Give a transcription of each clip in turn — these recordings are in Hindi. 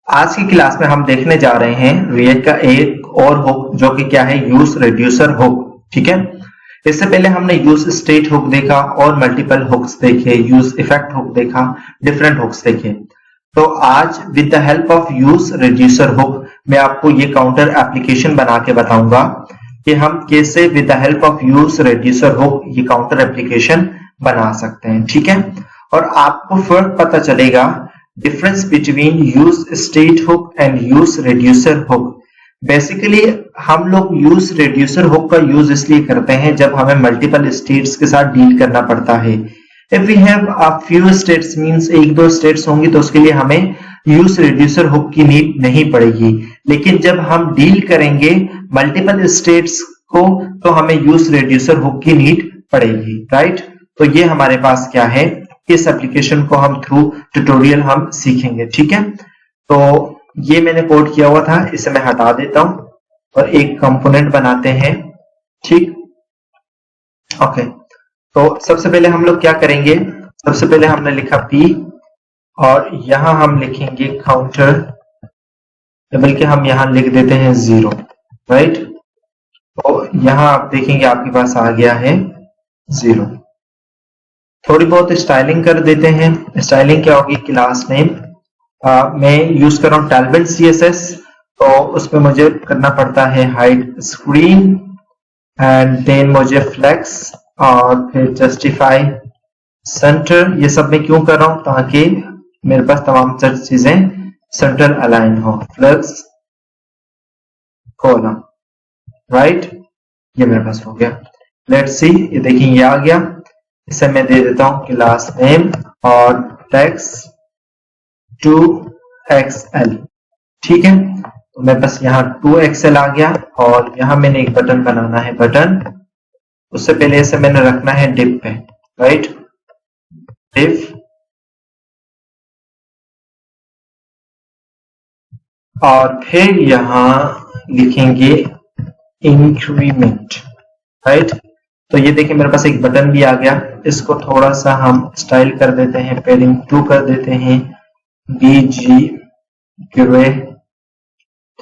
आज की क्लास में हम देखने जा रहे हैं रिएक्ट का एक और हुक जो कि क्या है, यूज रिड्यूसर हुक। ठीक है, इससे पहले हमने यूज स्टेट हुक देखा और मल्टीपल हुक्स देखे, यूज इफेक्ट हुक देखा, डिफरेंट हुक्स देखे। तो आज with the help of use reducer hook मैं आपको ये काउंटर एप्लीकेशन बना के बताऊंगा कि हम कैसे with the help of use reducer hook ये काउंटर एप्लीकेशन बना सकते हैं। ठीक है, और आपको फर्क पता चलेगा difference between use state hook and use reducer hook. Basically हम लोग यूज रिड्यूसर हुक का यूज इसलिए करते हैं जब हमें मल्टीपल स्टेट्स के साथ डील करना पड़ता है। If we have a few states means एक दो स्टेट्स होंगी तो उसके लिए हमें यूज रिड्यूसर हुक की नीड नहीं पड़ेगी, लेकिन जब हम डील करेंगे मल्टीपल स्टेट्स को तो हमें यूज रिड्यूसर हुक की नीड पड़ेगी। राइट, तो ये हमारे पास क्या है, इस एप्लीकेशन को हम थ्रू ट्यूटोरियल हम सीखेंगे। ठीक है, तो ये मैंने कोड किया हुआ था, इसे मैं हटा देता हूं और एक कंपोनेंट बनाते हैं। ठीक, ओके, तो सबसे पहले हम लोग क्या करेंगे, सबसे पहले हमने लिखा p और यहां हम लिखेंगे काउंटर, बल्कि हम यहां लिख देते हैं 0। राइट, तो यहां आप देखेंगे आपके पास आ गया है 0। थोड़ी बहुत स्टाइलिंग कर देते हैं। स्टाइलिंग क्या होगी, क्लास नेम मैं यूज कर रहा हूं टैलबेट CSS, तो उसमें मुझे करना पड़ता है हाइड स्क्रीन एंड देन मुझे फ्लेक्स और फिर जस्टिफाई सेंटर। ये सब मैं क्यों कर रहा हूं, ताकि मेरे पास तमाम चीजें सेंटर अलाइन हो। फ्लेक्स कॉलम, राइट, ये मेरे पास हो गया। लेट्स सी, ये देखिए ये आ गया। इसे मैं दे देता हूं क्लास नेम और टेक्स्ट 2XL। ठीक है, तो मेरे पास यहाँ 2XL आ गया और यहां मैंने एक बटन बनाना है, बटन। उससे पहले इसे मैंने रखना है डिव पे। राइट, डिव और फिर यहां लिखेंगे इंक्रीमेंट। राइट, तो ये देखिए मेरे पास एक बटन भी आ गया। इसको थोड़ा सा हम स्टाइल कर देते हैं, पेडिंग 2 कर देते हैं, BG ग्रे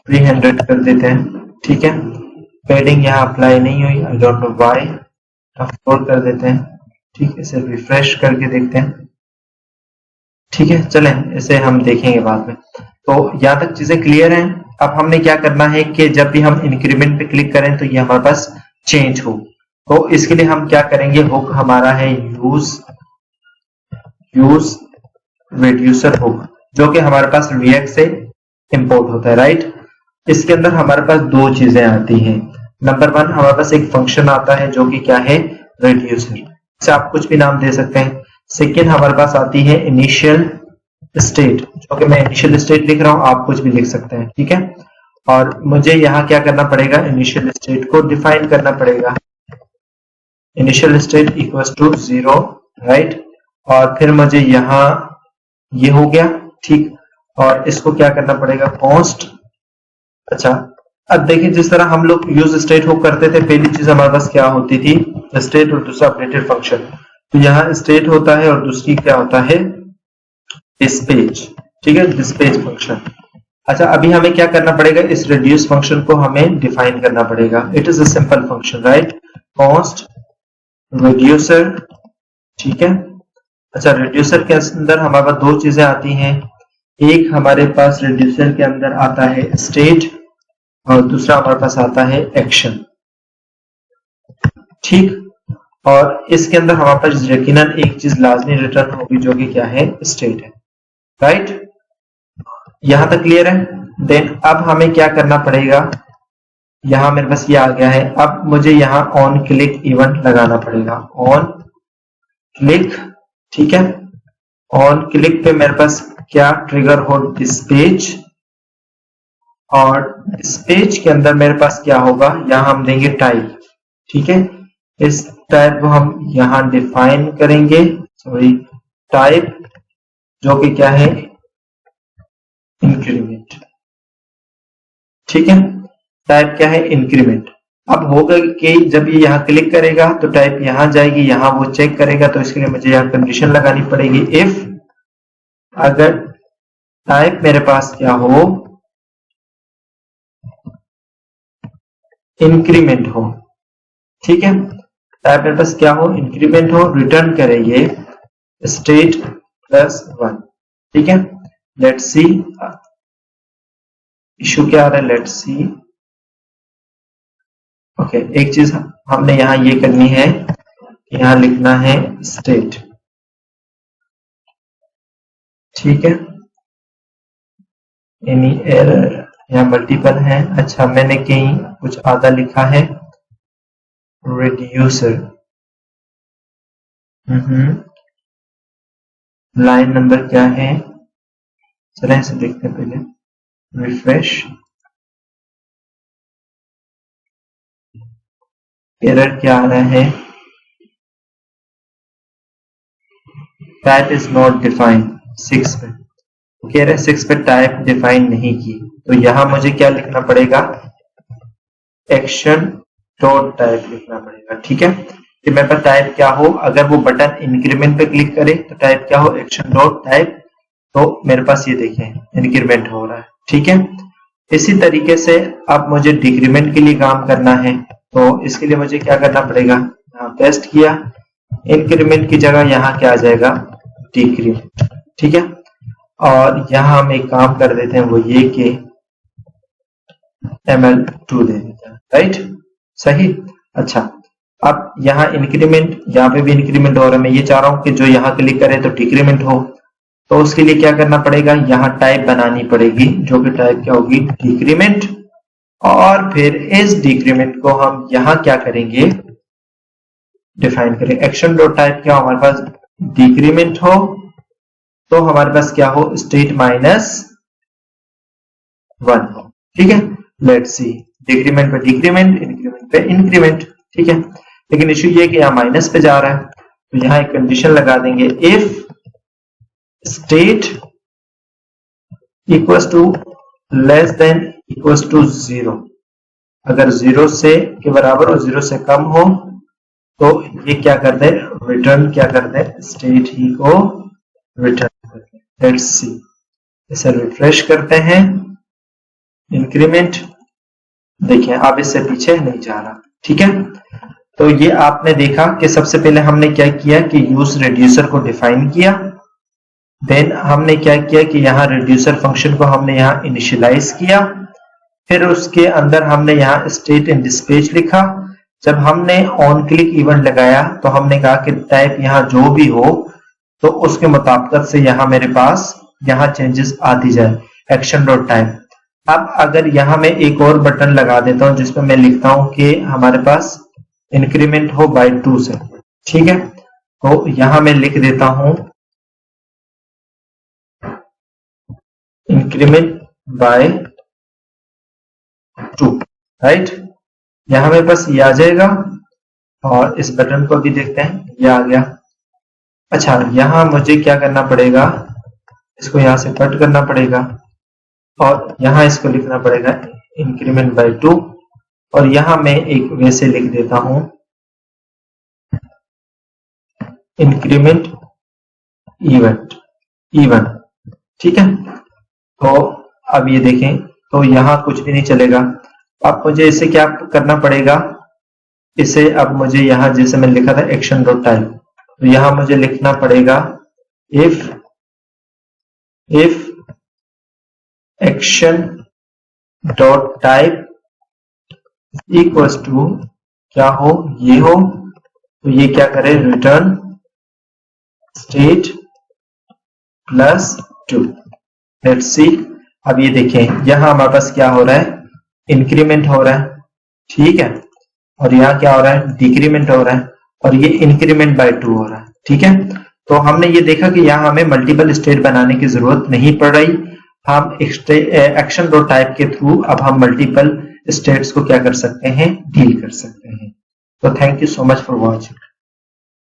300 कर देते हैं। ठीक है, पेडिंग यहाँ अप्लाई नहीं हुई, आई डोंट नो व्हाई, 4 कर देते हैं। ठीक, इसे रिफ्रेश करके देखते हैं। ठीक है, चलें इसे हम देखेंगे बाद में। तो यहाँ तक चीजें क्लियर हैं। अब हमने क्या करना है कि जब भी हम इंक्रीमेंट पे क्लिक करें तो ये हमारे पास चेंज हो। तो इसके लिए हम क्या करेंगे, हुक हमारा है यूज रिड्यूसर हुक, जो कि हमारे पास रिएक्ट से इंपोर्ट होता है। राइट, इसके अंदर हमारे पास दो चीजें आती हैं। नंबर 1 हमारे पास एक फंक्शन आता है जो कि क्या है, रिड्यूसर, इसे आप कुछ भी नाम दे सकते हैं। सेकेंड हमारे पास आती है इनिशियल स्टेट, जो कि मैं इनिशियल स्टेट लिख रहा हूं, आप कुछ भी लिख सकते हैं। ठीक है, और मुझे यहाँ क्या करना पड़ेगा, इनिशियल स्टेट को डिफाइन करना पड़ेगा। Initial state equals to 0। Right, और फिर मुझे यहां ये हो गया। ठीक, और इसको क्या करना पड़ेगा, कॉन्स्ट। अच्छा, अब देखिए जिस तरह हम लोग यूज स्टेट हुक करते थे, पहली चीज हमारे पास क्या होती थी, स्टेट और दूसरा अपडेटेड फंक्शन। तो यहाँ स्टेट होता है और दूसरी क्या होता है, डिस्पैच। ठीक है, डिस्पैच फंक्शन। अच्छा, अभी हमें क्या करना पड़ेगा, इस रिड्यूस फंक्शन को हमें डिफाइन करना पड़ेगा। It is a simple function. Right, const reducer. ठीक है, अच्छा, रिड्यूसर के अंदर हमारे पास दो चीजें आती हैं। एक हमारे पास रिड्यूसर के अंदर आता है स्टेट और दूसरा हमारे पास आता है एक्शन। ठीक, और इसके अंदर हमारे पास यकीनन एक चीज लाजमी रिटर्न होगी जो कि क्या है, स्टेट है। राइट, यहां तक क्लियर है। देन अब हमें क्या करना पड़ेगा, यहां मेरे पास ये आ गया है। अब मुझे यहां ऑन क्लिक इवेंट लगाना पड़ेगा, ऑन क्लिक। ठीक है, ऑन क्लिक पे मेरे पास क्या ट्रिगर हो, डिस्पैच, और डिस्पैच के अंदर मेरे पास क्या होगा, यहां हम देंगे टाइप। ठीक है, इस टाइप को हम यहां डिफाइन करेंगे, सॉरी टाइप, जो कि क्या है, इंक्रीमेंट। ठीक है, टाइप क्या है, इंक्रीमेंट। अब होगा कि जब ये यहाँ क्लिक करेगा तो टाइप यहां जाएगी, यहां वो चेक करेगा, तो इसके लिए मुझे यहाँ कंडीशन लगानी पड़ेगी, इफ अगर टाइप मेरे पास क्या हो, इंक्रीमेंट हो, ठीक है। टाइप मेरे पास क्या हो, इंक्रीमेंट हो, रिटर्न करे ये स्टेट +1, ठीक है। लेट्स सी इशू क्या आ रहा है, लेट्स सी। ओके, एक चीज हमने यहां ये करनी है, यहां लिखना है स्टेट, ठीक है। एनी एरर, यहाँ मल्टीपल है, अच्छा मैंने कहीं कुछ आधा लिखा है, रिड्यूसर, लाइन नंबर क्या है, चलें इसे देखते हैं पहले, रिफ्रेश, एरर क्या आ रहा है, टाइप इज नॉट डिफाइंड, 6 पे कह रहे 6 पे टाइप डिफाइन नहीं की, तो यहां मुझे क्या लिखना पड़ेगा, एक्शन डॉट टाइप लिखना पड़ेगा, ठीक है। कि मेरे पास टाइप क्या हो, अगर वो बटन इंक्रीमेंट पे क्लिक करे तो टाइप क्या हो, एक्शन डॉट टाइप, तो मेरे पास ये देखें इंक्रीमेंट हो रहा है, ठीक है। इसी तरीके से अब मुझे डिक्रीमेंट के लिए काम करना है, तो इसके लिए मुझे क्या करना पड़ेगा, यहाँ पेस्ट किया, इंक्रीमेंट की जगह यहाँ क्या आ जाएगा, डिक्रीमेंट, ठीक है। और यहां हम एक काम कर देते हैं, वो ये कि ml2 दे देते हैं, राइट, सही। अच्छा, अब यहाँ इंक्रीमेंट, यहाँ पे भी इंक्रीमेंट हो रहा है, मैं ये चाह रहा हूं कि जो यहाँ क्लिक करे तो डिक्रीमेंट हो, तो उसके लिए क्या करना पड़ेगा, यहाँ टाइप बनानी पड़ेगी, जो कि टाइप क्या होगी, डिक्रीमेंट, और फिर इस डिक्रीमेंट को हम यहाँ क्या करेंगे, डिफाइन करें, एक्शन डॉट टाइप क्या हमारे पास, डिक्रीमेंट हो, तो हमारे पास क्या हो, स्टेट -1 हो, ठीक है। लेट्स सी, डिक्रीमेंट पे डिक्रीमेंट, इंक्रीमेंट पे इंक्रीमेंट, ठीक है। लेकिन इश्यू ये कि यहाँ माइनस पे जा रहा है, तो यहाँ एक कंडीशन लगा देंगे, if state equals to less than equals to 0, अगर 0 से के बराबर और 0 से कम हो तो ये क्या कर दे, रिटर्न क्या कर दे, स्टेट ही को रिटर्न कर दे। लेट्स सी, इसे रिफ्रेश करते हैं, इंक्रीमेंट, देखिए अब इससे पीछे नहीं जा रहा, ठीक है। तो ये आपने देखा कि सबसे पहले हमने क्या किया कि यूज रिड्यूसर को डिफाइन किया, देन हमने क्या किया कि यहाँ रिड्यूसर फंक्शन को हमने यहाँ इनिशियलाइज किया, फिर उसके अंदर हमने यहाँ स्टेट इन डिस्पेच लिखा, जब हमने ऑन क्लिक इवेंट लगाया तो हमने कहा कि टाइप यहाँ जो भी हो तो उसके मुताबिक से यहाँ मेरे पास यहाँ चेंजेस आती जाए, एक्शन डॉट टाइप। अब अगर यहाँ मैं एक और बटन लगा देता हूं जिसमें मैं लिखता हूं कि हमारे पास इंक्रीमेंट हो बाय 2 से, ठीक है, तो यहां मैं लिख देता हूं इंक्रीमेंट बाय 2, राइट, यहां मेरे पास ये आ जाएगा, और इस बटन को भी देखते हैं, ये आ गया। अच्छा, यहां मुझे क्या करना पड़ेगा, इसको यहां से कट करना पड़ेगा, और यहां इसको लिखना पड़ेगा इंक्रीमेंट बाय 2, और यहां मैं एक वैसे लिख देता हूं इंक्रीमेंट इवन, ठीक है। तो अब ये देखें, तो यहां कुछ भी नहीं चलेगा। अब मुझे इसे क्या करना पड़ेगा, इसे अब मुझे यहां जैसे मैंने लिखा था एक्शन डॉट टाइप, तो यहां मुझे लिखना पड़ेगा if action dot type equals to क्या हो, ये हो, तो ये क्या करे, रिटर्न स्टेट +2। लेट्स सी, अब ये देखें यहां हमारे पास क्या हो रहा है, इंक्रीमेंट हो रहा है, ठीक है, और यहाँ क्या हो रहा है, डिक्रीमेंट हो रहा है, और ये इंक्रीमेंट बाय 2 हो रहा है, ठीक है। तो हमने ये देखा कि यहाँ हमें मल्टीपल स्टेट बनाने की जरूरत नहीं पड़ रही, हम एक्शन डॉट टाइप के थ्रू अब हम मल्टीपल स्टेट्स को क्या कर सकते हैं, डील कर सकते हैं। तो thank you so much for watching.